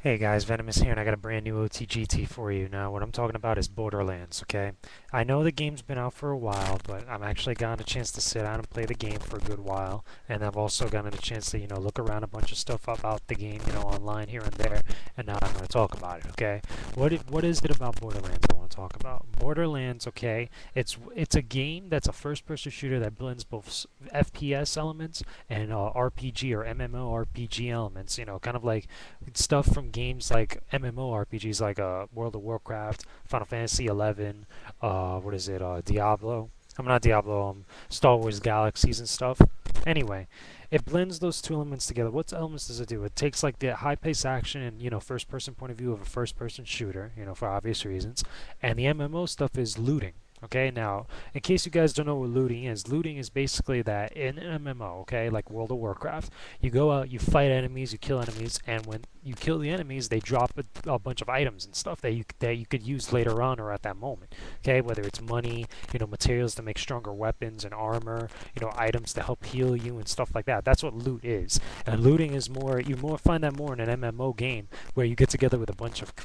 Hey guys, Venomous here, and I got a brand new OTGT for you. Now, what I'm talking about is Borderlands, okay? I know the game's been out for a while, but I'm actually gotten a chance to sit down and play the game for a good while, and I've also gotten a chance to, look around a bunch of stuff about the game, online here and there, and now I'm going to talk about it, okay? What is it about Borderlands I want to talk about? Borderlands, okay, it's a game that's a first-person shooter that blends both FPS elements and RPG or MMORPG elements, kind of like stuff from games like MMORPGs like World of Warcraft, Final Fantasy 11, what is it, Diablo. I'm not Diablo, Star Wars Galaxies and stuff. Anyway, it blends those two elements together. What elements does it do? It takes like the high-paced action and first-person point of view of a first-person shooter, for obvious reasons, and the MMO stuff is looting. Okay, now, in case you guys don't know what looting is basically that in an MMO, okay, like World of Warcraft, you go out, you fight enemies, you kill enemies, and when you kill the enemies, they drop a bunch of items and stuff that you could use later on or at that moment. Okay, whether it's money, materials to make stronger weapons and armor, items to help heal you and stuff like that. That's what loot is. And looting is more, you more find that more in an MMO game where you get together with a bunch of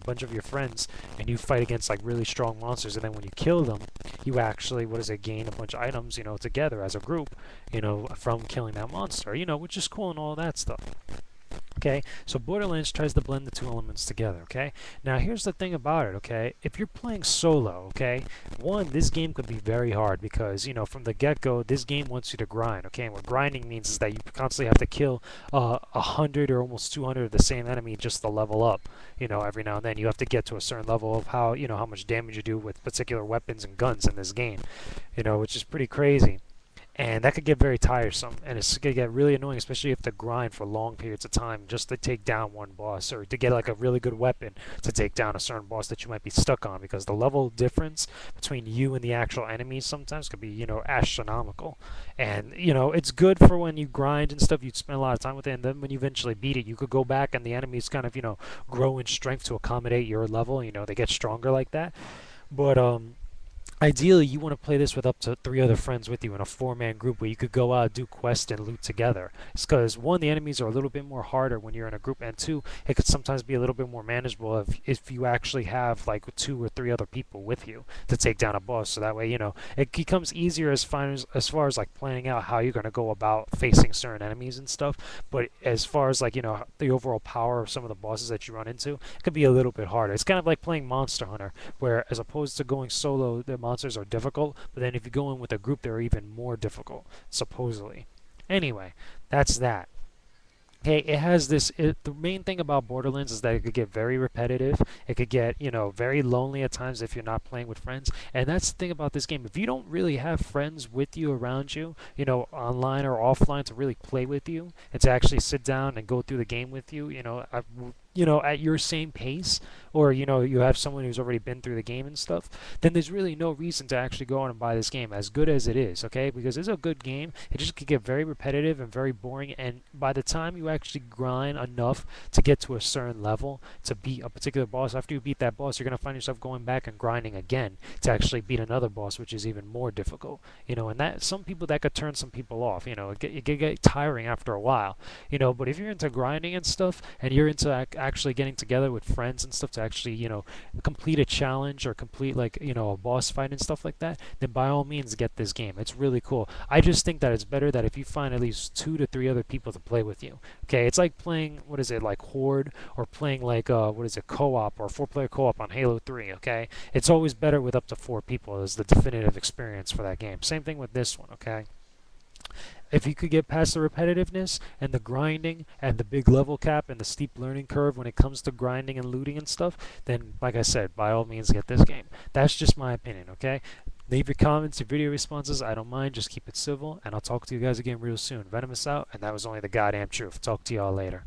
bunch of your friends and you fight against like really strong monsters, and then when you kill them, you actually gain a bunch of items, together as a group, from killing that monster, which is cool and all that stuff. Okay, so Borderlands tries to blend the two elements together, okay? Now here's the thing about it, okay? If you're playing solo, okay, one, this game could be very hard because, from the get-go, this game wants you to grind, okay? And what grinding means is that you constantly have to kill 100 or almost 200 of the same enemy just to level up, every now and then. You have to get to a certain level of how much damage you do with particular weapons and guns in this game, which is pretty crazy. And that could get very tiresome, and it's going to get really annoying, especially if to grind for long periods of time just to take down one boss, or to get like a really good weapon to take down a certain boss that you might be stuck on, because the level difference between you and the actual enemies sometimes could be, astronomical. And, it's good for when you grind and stuff, you'd spend a lot of time with it, and then when you eventually beat it, you could go back and the enemies kind of, grow in strength to accommodate your level, they get stronger like that. But, ideally, you want to play this with up to 3 other friends with you in a 4-man group where you could go out, do quests, and loot together. It's because, one, the enemies are a little bit more harder when you're in a group, and two, it could sometimes be a little bit more manageable if you actually have like 2 or 3 other people with you to take down a boss. So that way, it becomes easier as far as like planning out how you're going to go about facing certain enemies and stuff. But as far as like, the overall power of some of the bosses that you run into, it could be a little bit harder. It's kind of like playing Monster Hunter, where as opposed to going solo, the monsters are difficult, but then if you go in with a group, they're even more difficult, supposedly. Anyway, that's that. Okay, it has the main thing about Borderlands is that it could get very repetitive. It could get, very lonely at times if you're not playing with friends. And that's the thing about this game. If you don't really have friends with you around you, online or offline to really play with you and to actually sit down and go through the game with you, at your same pace, or you have someone who's already been through the game and stuff, then there's really no reason to actually go out and buy this game, as good as it is, okay? Because it's a good game. It just could get very repetitive and very boring, and by the time you actually grind enough to get to a certain level to beat a particular boss, after you beat that boss, you're going to find yourself going back and grinding again to actually beat another boss, which is even more difficult, and that some people, that could turn some people off. It could get tiring after a while, but if you're into grinding and stuff, and you're into actually getting together with friends and stuff to actually, complete a challenge or complete like, a boss fight and stuff like that, then by all means get this game. It's really cool. I just think that it's better that if you find at least 2 to 3 other people to play with you. Okay, it's like playing, what is it, like Horde, or playing like, what is it, co-op, or 4-player co-op on Halo 3, okay? It's always better with up to 4 people as the definitive experience for that game. Same thing with this one, okay? If you could get past the repetitiveness and the grinding and the big level cap and the steep learning curve when it comes to grinding and looting and stuff, then, like I said, by all means get this game. That's just my opinion, okay? Leave your comments, your video responses. I don't mind. Just keep it civil, and I'll talk to you guys again real soon. Venomous out, and that was only the goddamn truth. Talk to y'all later.